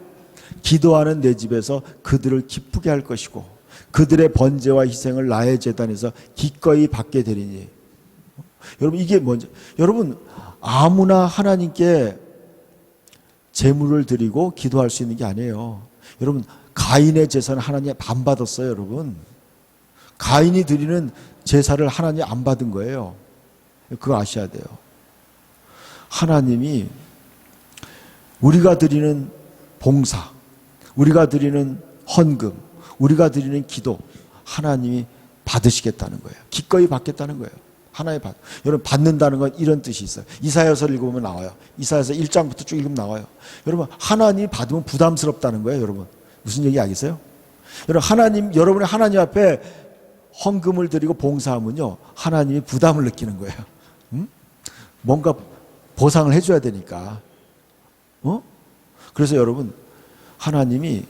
기도하는 내 집에서 그들을 기쁘게 할 것이고, 그들의 번제와 희생을 나의 제단에서 기꺼이 받게 되리니. 여러분, 이게 뭔지, 여러분, 아무나 하나님께 제물을 드리고 기도할 수 있는 게 아니에요. 여러분, 가인의 제사는 하나님 안 받았어요, 여러분. 가인이 드리는 제사를 하나님 안 받은 거예요. 그거 아셔야 돼요. 하나님이 우리가 드리는 봉사, 우리가 드리는 헌금, 우리가 드리는 기도, 하나님이 받으시겠다는 거예요. 기꺼이 받겠다는 거예요. 하나님 여러분, 받는다는 건 이런 뜻이 있어요. 이사야서를 읽으면 나와요. 이사야서 1장부터 쭉 읽으면 나와요. 여러분, 하나님이 받으면 부담스럽다는 거예요. 여러분, 무슨 얘기 알겠어요? 여러분, 여러분이 하나님 앞에 헌금을 드리고 봉사하면요, 하나님이 부담을 느끼는 거예요. 뭔가 보상을 해줘야 되니까. 그래서 여러분, 하나님이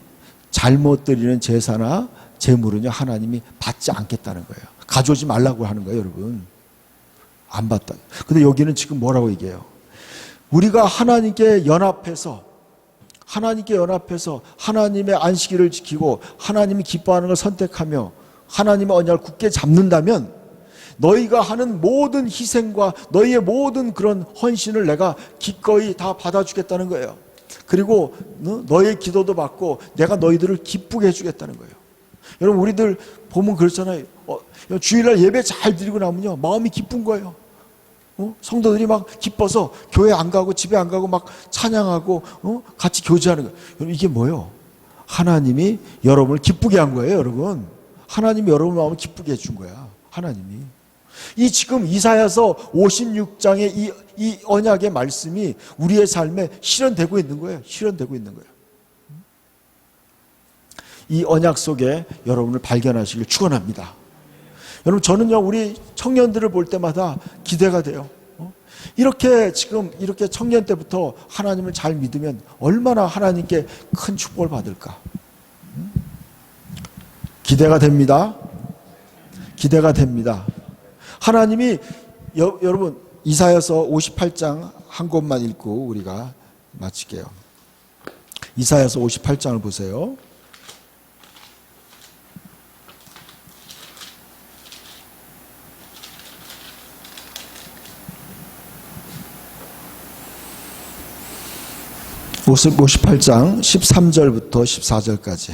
잘못 드리는 제사나 제물은요, 하나님이 받지 않겠다는 거예요. 가져오지 말라고 하는 거예요, 여러분. 안 받다. 근데 여기는 지금 뭐라고 얘기해요? 우리가 하나님께 연합해서 하나님의 안식일을 지키고 하나님이 기뻐하는 걸 선택하며 하나님의 언약을 굳게 잡는다면 너희가 하는 모든 희생과 너희의 모든 그런 헌신을 내가 기꺼이 다 받아주겠다는 거예요. 그리고 너희의 기도도 받고 내가 너희들을 기쁘게 해주겠다는 거예요. 여러분, 우리들 보면 그렇잖아요. 주일날 예배 잘 드리고 나면요, 마음이 기쁜 거예요. 성도들이 막 기뻐서 교회 안 가고 집에 안 가고 막 찬양하고 같이 교제하는 거예요. 여러분, 이게 뭐예요? 하나님이 여러분을 기쁘게 한 거예요, 여러분. 하나님이 여러분 마음을 기쁘게 해준 거야, 하나님이. 이 지금 이사야서 56장의 이 언약의 말씀이 우리의 삶에 실현되고 있는 거예요. 실현되고 있는 거예요. 이 언약 속에 여러분을 발견하시길 축원합니다. 여러분, 저는요, 우리 청년들을 볼 때마다 기대가 돼요. 이렇게 청년 때부터 하나님을 잘 믿으면 얼마나 하나님께 큰 축복을 받을까. 기대가 됩니다. 기대가 됩니다. 하나님이 여러분, 이사야서 58장 한 곳만 읽고 우리가 마칠게요. 이사야서 58장을 보세요. 모습 58장 13절부터 14절까지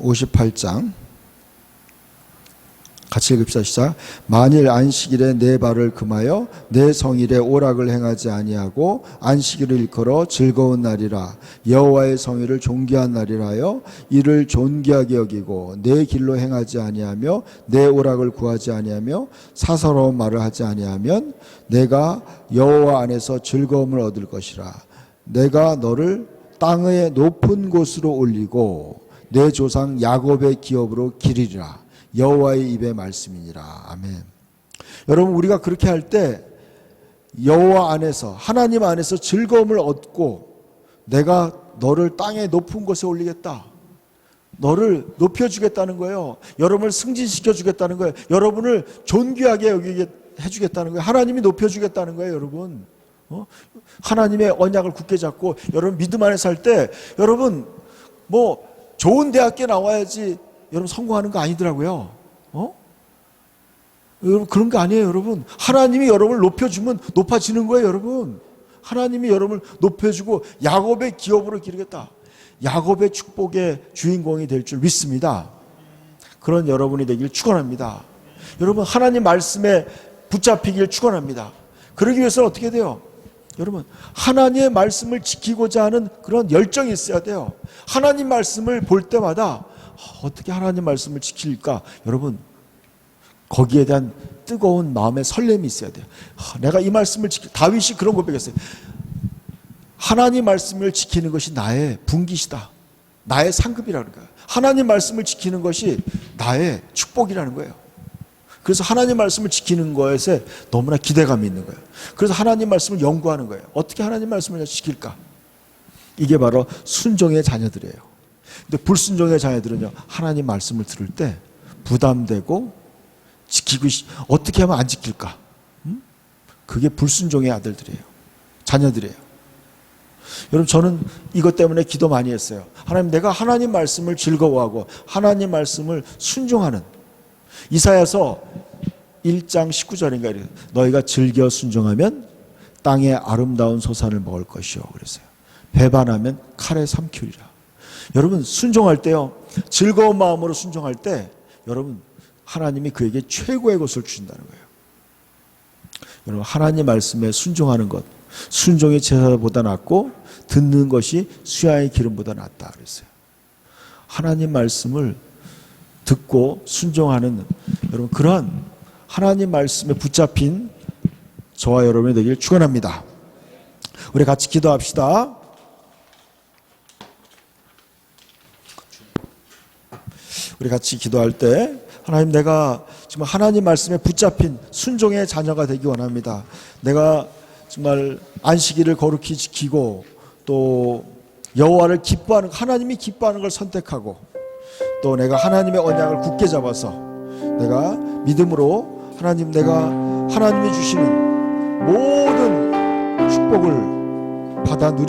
58장 같이 읽읍시다. 시작. 만일 안식일에 내 발을 금하여 내 성일에 오락을 행하지 아니하고 안식일을 일컬어 즐거운 날이라 여호와의 성일을 존귀한 날이라 하여 이를 존귀하게 여기고 내 길로 행하지 아니하며 내 오락을 구하지 아니하며 사사로운 말을 하지 아니하면 내가 여호와 안에서 즐거움을 얻을 것이라. 내가 너를 땅의 높은 곳으로 올리고 내 조상 야곱의 기업으로 기리리라. 여호와의 입의 말씀이니라. 아멘. 여러분, 우리가 그렇게 할 때 여호와 안에서, 하나님 안에서 즐거움을 얻고 내가 너를 땅의 높은 곳에 올리겠다. 너를 높여주겠다는 거예요. 여러분을 승진시켜주겠다는 거예요. 여러분을 존귀하게 여기게 해주겠다는 거예요. 하나님이 높여주겠다는 거예요, 여러분. 하나님의 언약을 굳게 잡고 여러분 믿음 안에 살 때 여러분 뭐 좋은 대학교 나와야지 여러분 성공하는 거 아니더라고요. 여러분 그런 거 아니에요, 여러분. 하나님이 여러분을 높여주면 높아지는 거예요, 여러분. 하나님이 여러분을 높여주고 야곱의 기업으로 기르겠다. 야곱의 축복의 주인공이 될 줄 믿습니다. 그런 여러분이 되길 축원합니다. 여러분 하나님 말씀에 붙잡히길 축원합니다. 그러기 위해서는 어떻게 돼요? 여러분 하나님의 말씀을 지키고자 하는 그런 열정이 있어야 돼요. 하나님 말씀을 볼 때마다 어떻게 하나님 말씀을 지킬까? 여러분 거기에 대한 뜨거운 마음의 설렘이 있어야 돼요. 내가 이 말씀을 다윗이 그런 고백했어요. 하나님 말씀을 지키는 것이 나의 분깃이다. 나의 상급이라는 거예요. 하나님 말씀을 지키는 것이 나의 축복이라는 거예요. 그래서 하나님 말씀을 지키는 것에 너무나 기대감이 있는 거예요. 그래서 하나님 말씀을 연구하는 거예요. 어떻게 하나님 말씀을 지킬까? 이게 바로 순종의 자녀들이에요. 근데 불순종의 자녀들은요, 하나님 말씀을 들을 때 부담되고 지키고 어떻게 하면 안 지킬까? 그게 불순종의 아들들이에요. 자녀들이에요. 여러분 저는 이것 때문에 기도 많이 했어요. 하나님, 내가 하나님 말씀을 즐거워하고 하나님 말씀을 순종하는, 이사야서 1장 19절인가 이래요. 너희가 즐겨 순종하면 땅의 아름다운 소산을 먹을 것이요. 그랬어요. 배반하면 칼에 삼키리라. 여러분 순종할 때요, 즐거운 마음으로 순종할 때 여러분 하나님이 그에게 최고의 것을 주신다는 거예요. 여러분 하나님 말씀에 순종하는 것, 순종이 제사보다 낫고 듣는 것이 수야의 기름보다 낫다 그랬어요. 하나님 말씀을 듣고 순종하는 여러분, 그런 하나님 말씀에 붙잡힌 저와 여러분이 되길 축원합니다. 우리 같이 기도합시다. 우리 같이 기도할 때 하나님, 내가 정말 하나님 말씀에 붙잡힌 순종의 자녀가 되기 원합니다. 내가 정말 안식일을 거룩히 지키고 또 여호와를 기뻐하는, 하나님이 기뻐하는 걸 선택하고 또 내가 하나님의 언약을 굳게 잡아서 내가 믿음으로 하나님, 내가 하나님이 주시는 모든 축복을 받아 누리